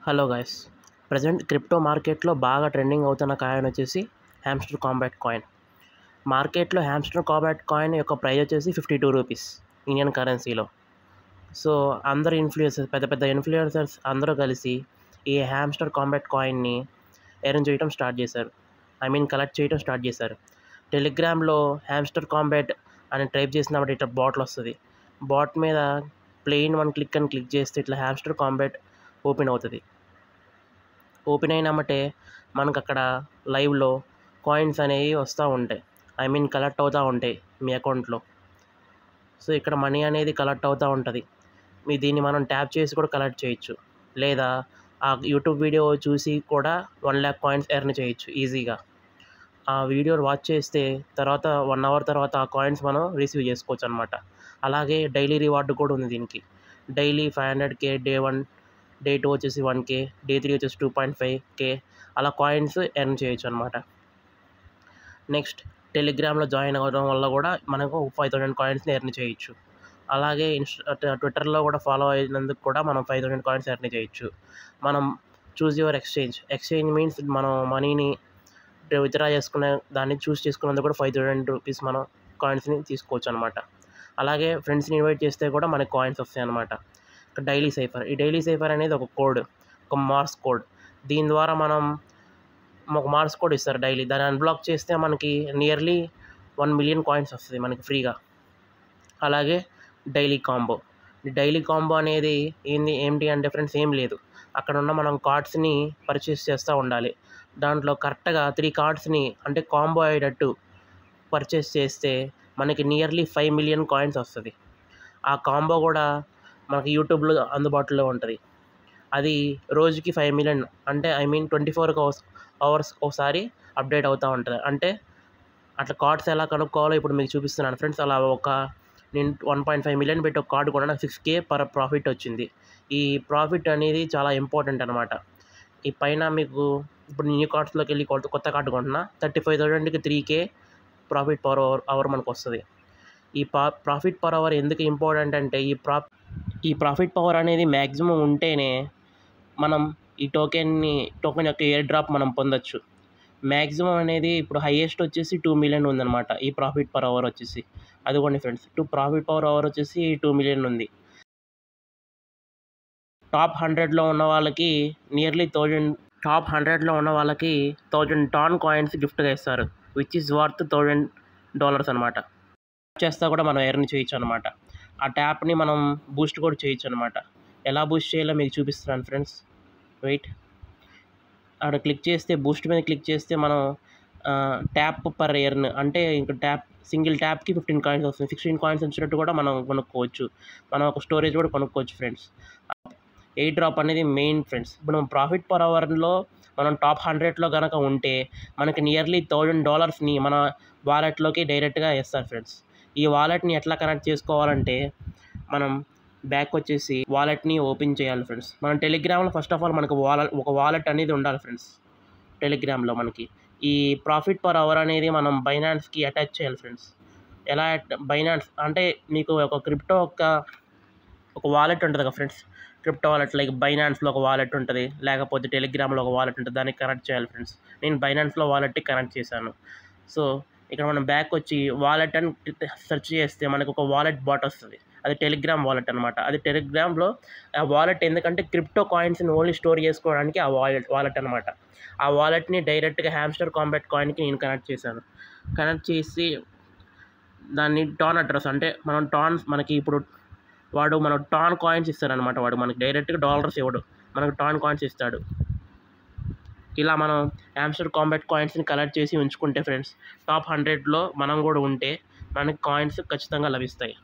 Hello guys, present crypto మార్కెట్లో బాగా trending అవుతున్న కాయిన్ వచ్చేసి హ్యామ్స్టర్ కాంబాట్ కాయిన్. మార్కెట్లో హ్యామ్స్టర్ కాంబాట్ కాయిన్ యొక్క ప్రైస్ వచ్చేసి 52 రూపీస్ ఇండియన్ కరెన్సీలో. సో అందరు ఇన్ఫ్లుయెన్సర్స్, పెద్ద పెద్ద ఇన్ఫ్లుయెన్సర్స్ అందరూ కలిసి ఈ హ్యామ్స్టర్ కాంబాట్ కాయిన్ని ఎర్న్ చేయడం స్టార్ట్ చేశారు. కలెక్ట్ చేయడం స్టార్ట్ చేశారు. టెలిగ్రామ్లో హ్యామ్స్టర్ కాంబాట్ అని టైప్ చేసినప్పుడు ఇట్లా బాట్లు వస్తుంది. బాట్ మీద ప్లెయిన్ వన్ క్లిక్ చేస్తే ఇట్లా హ్యామ్స్టర్ కాంబాట్ ఓపెన్ అవుతుంది. ఓపెన్ అయినామంటే మనకు అక్కడ లైవ్లో కాయిన్స్ అనేవి వస్తూ ఉంటాయి. కలెక్ట్ అవుతూ ఉంటాయి మీ అకౌంట్లో. సో ఇక్కడ మనీ అనేది కలెక్ట్ అవుతూ ఉంటుంది. దీన్ని మనం ట్యాప్ చేసి కూడా కలెక్ట్ చేయొచ్చు, లేదా ఆ యూట్యూబ్ వీడియో చూసి కూడా 1 lakh కాయిన్స్ ఎర్న్ చేయొచ్చు ఈజీగా. ఆ వీడియో వాచ్ చేస్తే తర్వాత 1 hour తర్వాత ఆ కాయిన్స్ మనం రిసీవ్ చేసుకోవచ్చు అనమాట. అలాగే డైలీ రివార్డు కూడా ఉంది దీనికి. డైలీ 500k, డే 1, డే 2 వచ్చేసి 1k, డే 3 వచ్చేసి 2.5k అలా కాయిన్స్ ఎర్న్ చేయొచ్చు అనమాట. నెక్స్ట్ టెలిగ్రామ్లో జాయిన్ అవ్వడం వల్ల కూడా మనకు 5000 కాయిన్స్ని ఎర్న్ చేయొచ్చు. అలాగే ట్విట్టర్లో కూడా ఫాలో అయినందుకు కూడా మనం 5000 కాయిన్స్ ఎర్న్ చేయొచ్చు. మనం చూజ్ యువర్ ఎక్స్చేంజ్ మీన్స్ మనం మనీని విత్డ్రా చేసుకునే దాన్ని చూస్ చేసుకున్నందుకు కూడా 5000 రూపీస్ మనం కాయిన్స్ని తీసుకోవచ్చు అనమాట. అలాగే ఫ్రెండ్స్ని ఇన్వైట్ చేస్తే కూడా మనకి కాయిన్స్ వస్తాయి అనమాట. డైలీ సైఫర్, ఈ డైలీ సైఫర్ అనేది ఒక కోడ్, ఒక మార్స్ కోడ్. దీని ద్వారా మనం ఒక మార్స్ కోడ్ ఇస్తారు డైలీ. దాన్ని అన్బ్లాక్ చేస్తే మనకి నియర్లీ 1 million కాయిన్స్ వస్తుంది మనకి ఫ్రీగా. అలాగే డైలీ కాంబో. ఈ డైలీ కాంబో అనేది ఏంటి అంటే ఫ్రెండ్స్, ఏం లేదు, అక్కడ ఉన్న మనం కార్డ్స్ని పర్చేస్ చేస్తూ ఉండాలి. దాంట్లో కరెక్ట్గా 3 కార్డ్స్ని అంటే కాంబో అయ్యేటట్టు పర్చేస్ చేస్తే మనకి నియర్లీ 5 million కాయిన్స్ వస్తుంది. ఆ కాంబో కూడా మనకి యూట్యూబ్లో అందుబాటులో ఉంటుంది. అది రోజుకి 5 million అంటే 24 hours ఒకసారి అప్డేట్ అవుతూ ఉంటుంది. అంటే అట్లా కార్డ్స్ ఎలా కనుక్కోవాలో ఇప్పుడు మీకు చూపిస్తున్నాను ఫ్రెండ్స్. అలా నేను 1.5 million పెట్టి ఒక కార్డు కూడా నాకు 6k ప్రాఫిట్ వచ్చింది. ఈ ప్రాఫిట్ అనేది చాలా ఇంపార్టెంట్ అనమాట. ఈ పైన మీకు ఇప్పుడు న్యూ కార్డ్స్లోకి వెళ్ళి కొత్త కార్డు కొంటున్నా 35,000కి 3k ప్రాఫిట్ పర్ అవర్ మనకు వస్తుంది. ఈ ప్రాఫిట్ పర్ అవర్ ఎందుకు ఇంపార్టెంట్ అంటే ఈ ప్రాఫిట్ పవర్ అనేది మ్యాక్సిమం ఉంటేనే మనం ఈ టోకెన్ యొక్క ఎయిర్ డ్రాప్ మనం పొందొచ్చు. మ్యాక్సిమం అనేది ఇప్పుడు హైయెస్ట్ వచ్చేసి 2 million ఉందన్నమాట ఈ ప్రాఫిట్ పర్ అవర్ వచ్చేసి. అదిగోండి ఫ్రెండ్స్, ప్రాఫిట్ పర్ అవర్ వచ్చేసి 2 million ఉంది. టాప్ 100లో ఉన్న వాళ్ళకి నియర్లీ 1000 టాన్ కాయిన్స్ గిఫ్ట్గా ఇస్తారు, విచ్ ఈజ్ వర్త్ $1000 అనమాట. చేస్తా కూడా మనం ఎర్న్ చేయొచ్చు అనమాట. ఆ ట్యాప్ని మనం బూస్ట్ కూడా చేయొచ్చు అనమాట. ఎలా బూస్ట్ చేయాలో మీకు చూపిస్తున్నాను ఫ్రెండ్స్. వెయిట్, అక్కడ బూస్ట్ మీద క్లిక్ చేస్తే మనం ట్యాప్ పర్ ఎర్న్ అంటే ఇంకా సింగిల్ ట్యాప్కి 15 కాయిన్స్ వస్తుంది. 16 కాయిన్స్ వచ్చినట్టు కూడా మనం కొనుక్కోవచ్చు. మనం ఒక స్టోరేజ్ కూడా కొనుక్కోవచ్చు ఫ్రెండ్స్. ఎయిర్ డ్రాప్ అనేది మెయిన్ ఫ్రెండ్స్. ఇప్పుడు మనం ప్రాఫిట్ పర్ అవర్లో మనం టాప్ 100లో కనుక ఉంటే మనకి నియర్లీ $1000ని మన వాలెట్లోకి డైరెక్ట్గా వేస్తారు ఫ్రెండ్స్. ఈ వాలెట్ని ఎట్లా కనెక్ట్ చేసుకోవాలంటే మనం బ్యాక్ వచ్చేసి వాలెట్ని ఓపెన్ చేయాలి ఫ్రెండ్స్. మనం టెలిగ్రామ్లో ఫస్ట్ ఆఫ్ ఆల్ మనకు ఒక వాలెట్ అనేది ఉండాలి ఫ్రెండ్స్. టెలిగ్రామ్లో మనకి ఈ ప్రాఫిట్ పర్ అవర్ అనేది మనం బైనాన్స్కి అటాచ్ చేయాలి ఫ్రెండ్స్. ఎలా బైనాన్స్ అంటే మీకు ఒక క్రిప్టో ఒక వాలెట్ ఉంటుంది కదా ఫ్రెండ్స్. క్రిప్టో వాలెట్ లైక్ బైనాన్స్లో ఒక వాలెట్ ఉంటుంది, లేకపోతే టెలిగ్రామ్లో ఒక వాలెట్ ఉంటుంది. దానికి కనెక్ట్ చేయాలి ఫ్రెండ్స్. నేను బైనాన్స్లో వాలెట్కి కనెక్ట్ చేశాను. సో ఇక్కడ మనం బ్యాక్ వచ్చి వాలెట్ అని సెర్చ్ చేస్తే మనకు ఒక వాలెట్ బాట్ వస్తుంది. అది టెలిగ్రామ్ వాలెట్ అనమాట. అది టెలిగ్రామ్లో ఆ వాలెట్ ఎందుకంటే క్రిప్టో కాయిన్స్ని ఓన్లీ స్టోర్ చేసుకోవడానికి ఆ వాలెట్ అనమాట. ఆ వాలెట్ని డైరెక్ట్గా హ్యామ్స్టర్ కాంబాట్ కాయిన్కి నేను కనెక్ట్ చేశాను. కనెక్ట్ చేసి దాన్ని టాన్ అడ్రస్ అంటే మనకి ఇప్పుడు మనకు టాన్ కాయిన్స్ ఇస్తారనమాట. వాడు మనకి డైరెక్ట్గా డాలర్స్ ఇవ్వడు, మనకు టాన్ కాయిన్స్ ఇస్తాడు. ఇలా మనం హ్యామ్స్టర్ కాంబాట్ కాయిన్స్ని కలెక్ట్ చేసి ఉంచుకుంటే ఫ్రెండ్స్, టాప్ 100లో మనం కూడా ఉంటే మనకి కాయిన్స్ ఖచ్చితంగా లభిస్తాయి.